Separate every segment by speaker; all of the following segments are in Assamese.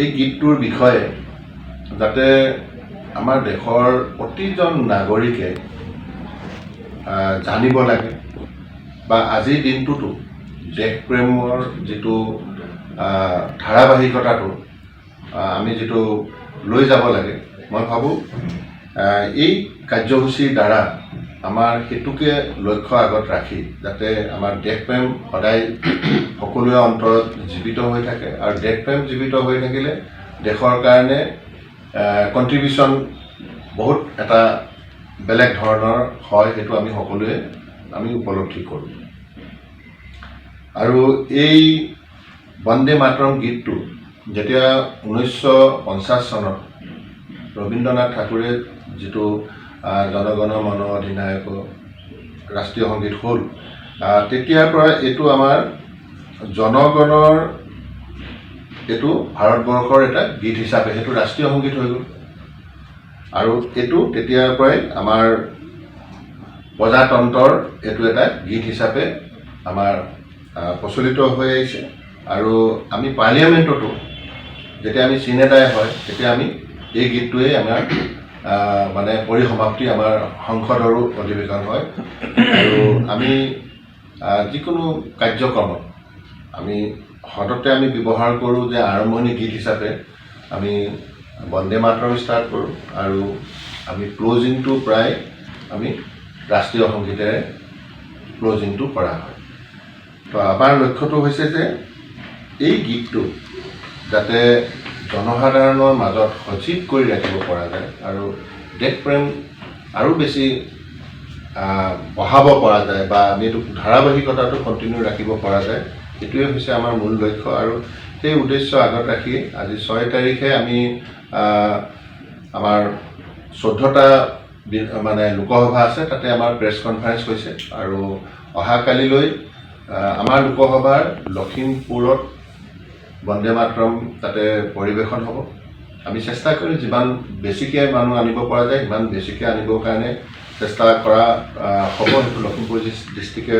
Speaker 1: এই গীতটোৰ বিষয়ে যাতে আমাৰ দেশৰ প্ৰতিজন নাগৰিকে জানিব লাগে বা আজিৰ দিনটোতো দেশপ্ৰেমৰ যিটো ধাৰাবাহিকতাটো আমি যিটো লৈ যাব লাগে, মই ভাবোঁ এই কাৰ্যসূচীৰ দ্বাৰা আমাৰ সেইটোকে লক্ষ্য আগত ৰাখি যাতে আমাৰ দেশপ্ৰেম সদায় সকলোৰে অন্তৰত জীৱিত হৈ থাকে আৰু দেশপ্ৰেম জীৱিত হৈ থাকিলে দেশৰ কাৰণে কণ্ট্ৰিবিউশ্যন বহুত এটা বেলেগ ধৰণৰ হয়, সেইটো আমি সকলোৱে উপলব্ধি কৰোঁ। আৰু এই বন্দে মাতৰম গীতটো যেতিয়া 1950 চনত ৰবীন্দ্ৰনাথ ঠাকুৰে যিটো জনগণ মন অধিনায়ক ৰাষ্ট্ৰীয় সংগীত হ'ল, তেতিয়াৰ পৰা এইটো আমাৰ জনগণৰ এইটো ভাৰতবৰ্ষৰ এটা গীত হিচাপে সেইটো ৰাষ্ট্ৰীয় সংগীত হৈ গ'ল। আৰু এইটো তেতিয়াৰ পৰাই আমাৰ প্ৰজাতন্ত্ৰৰ এইটো এটা গীত হিচাপে আমাৰ প্ৰচলিত হৈ আহিছে। আৰু আমি পাৰ্লিয়ামেণ্টতো যেতিয়া আমি চিনেটাই হয় তেতিয়া আমি এই গীতটোৱেই আমাৰ মানে পৰিসমাপ্তি আমাৰ সংসদৰো অধিৱেশন হয়। আৰু আমি যিকোনো কাৰ্যক্ৰমত আমি সদতে আমি ব্যৱহাৰ কৰোঁ যে আৰম্ভণি গীত হিচাপে আমি বন্দে মাতৰম ষ্টাৰ্ট কৰোঁ আৰু আমি ক্লজিংটো প্ৰায় আমি ৰাষ্ট্ৰীয় সংগীতেৰে ক্লজিংটো কৰা হয়। তো আমাৰ লক্ষ্যটো হৈছে যে এই গীতটো যাতে জনসাধাৰণৰ মাজত সজীৱ কৰি ৰাখিব পৰা যায় আৰু দেশপ্ৰেম আৰু বেছি বঢ়াব পৰা যায় বা আমি এইটো ধাৰাবাহিকতাটো কণ্টিনিউ ৰাখিব পৰা যায়, সেইটোৱে হৈছে আমাৰ মূল লক্ষ্য। আৰু সেই উদ্দেশ্য আগত ৰাখি আজি 6 তাৰিখে আমি আমাৰ 14টা মানে লোকসভা আছে, তাতে আমাৰ প্ৰেছ কনফাৰেঞ্চ হৈছে। আৰু অহাকালিলৈ আমাৰ লোকসভাৰ লখিমপুৰত বন্দে মাতৰম তাতে পৰিৱেশন হ'ব। আমি চেষ্টা কৰি যিমান বেছিকৈ মানুহ আনিব পৰা যায় সিমান বেছিকৈ আনিবৰ কাৰণে চেষ্টা কৰা হ'ব। সেইটো লখিমপুৰ ডিষ্ট্ৰিক্টে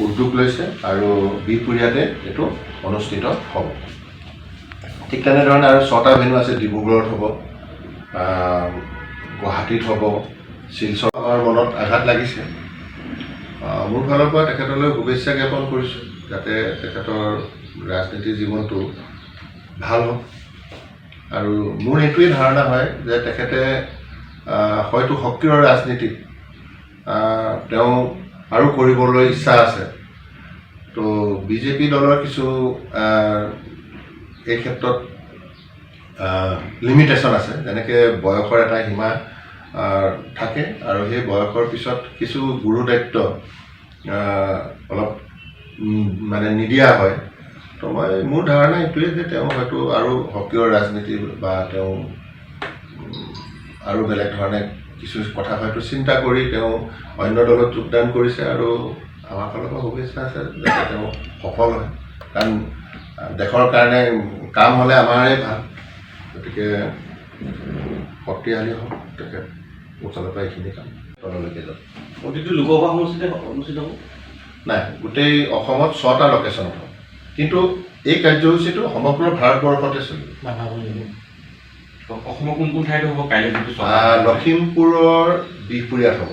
Speaker 1: উদ্যোগ লৈছে আৰু বিহপুৰীয়াতে এইটো অনুষ্ঠিত হ'ব। ঠিক তেনেধৰণে আৰু 6টা ভেন্যু আছে, ডিব্ৰুগড়ত হ'ব, গুৱাহাটীত হ'ব, শিলচৰ। আমাৰ মনত আঘাত লাগিছে। মোৰ ফালৰ পৰা তেখেতলৈ শুভেচ্ছা জ্ঞাপন কৰিছোঁ যাতে তেখেতৰ ৰাজনীতিৰ জীৱনটো ভাল হওক। আৰু মোৰ এইটোৱেই ধাৰণা হয় যে তেখেতে হয়তো সক্ৰিয় ৰাজনীতি তেওঁ আৰু কৰিবলৈ ইচ্ছা আছে। তো বিজেপি দলৰ কিছু এই ক্ষেত্ৰত লিমিটেশ্যন আছে, যেনেকৈ বয়সৰ এটা সীমা থাকে আৰু সেই বয়সৰ পিছত কিছু গুৰু দায়িত্ব অলপ মানে নিদিয়া হয়। তো মোৰ ধাৰণা এইটোৱে যে তেওঁ হয়তো আৰু সক্ৰিয় ৰাজনীতি বা তেওঁ আৰু বেলেগ ধৰণে কিছু কথা হয়তো চিন্তা কৰি তেওঁ অন্য দলত যোগদান কৰিছে। আৰু আমাৰ ফালৰ পৰা শুভেচ্ছা আছে যাতে তেওঁ সফল হয়, কাৰণ দেশৰ কাৰণে কাম হ'লে আমাৰে ভাল। গতিকে শক্তিশালী হওক তেখেত, মোৰ ফালৰ পৰা এইখিনি কাম তললৈকে যাওক।
Speaker 2: প্ৰতিটো লোকসভা অনুষ্ঠিত হ'ব
Speaker 1: নাই, গোটেই অসমত 6টা লোকেশ্যনত হ'ব, কিন্তু এই কাৰ্যসূচীটো সমগ্ৰ ভাৰতবৰ্ষতে চলিব।
Speaker 2: অসমৰ কোন কোন ঠাইত হ'ব কাইলৈ?
Speaker 1: লখিমপুৰৰ বিহপুৰীয়াত হ'ব।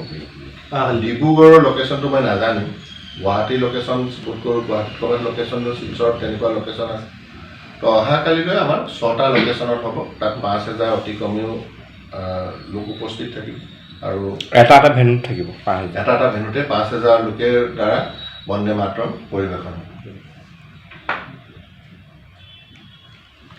Speaker 1: ডিব্ৰুগড়ৰ লোকেশ্যনটো মই নাজানো, গুৱাহাটীৰ লোকেশ্যন স্পট কৰোঁ, গুৱাহাটীত ক'ৰবাত লোকেশ্যন, শিলচৰত তেনেকুৱা লোকেশ্যন আছে। তো অহাকালিলৈ আমাৰ 6টা লোকেশ্যনত হ'ব, তাত 5,000 অতি কমেও লোক উপস্থিত থাকিব। আৰু
Speaker 3: এটা ভেন্যুত থাকিব,
Speaker 1: এটা ভেন্যুতে 5,000 লোকৰ দ্বাৰা বন্দে মাতৰম পৰিৱেশন হ'ব।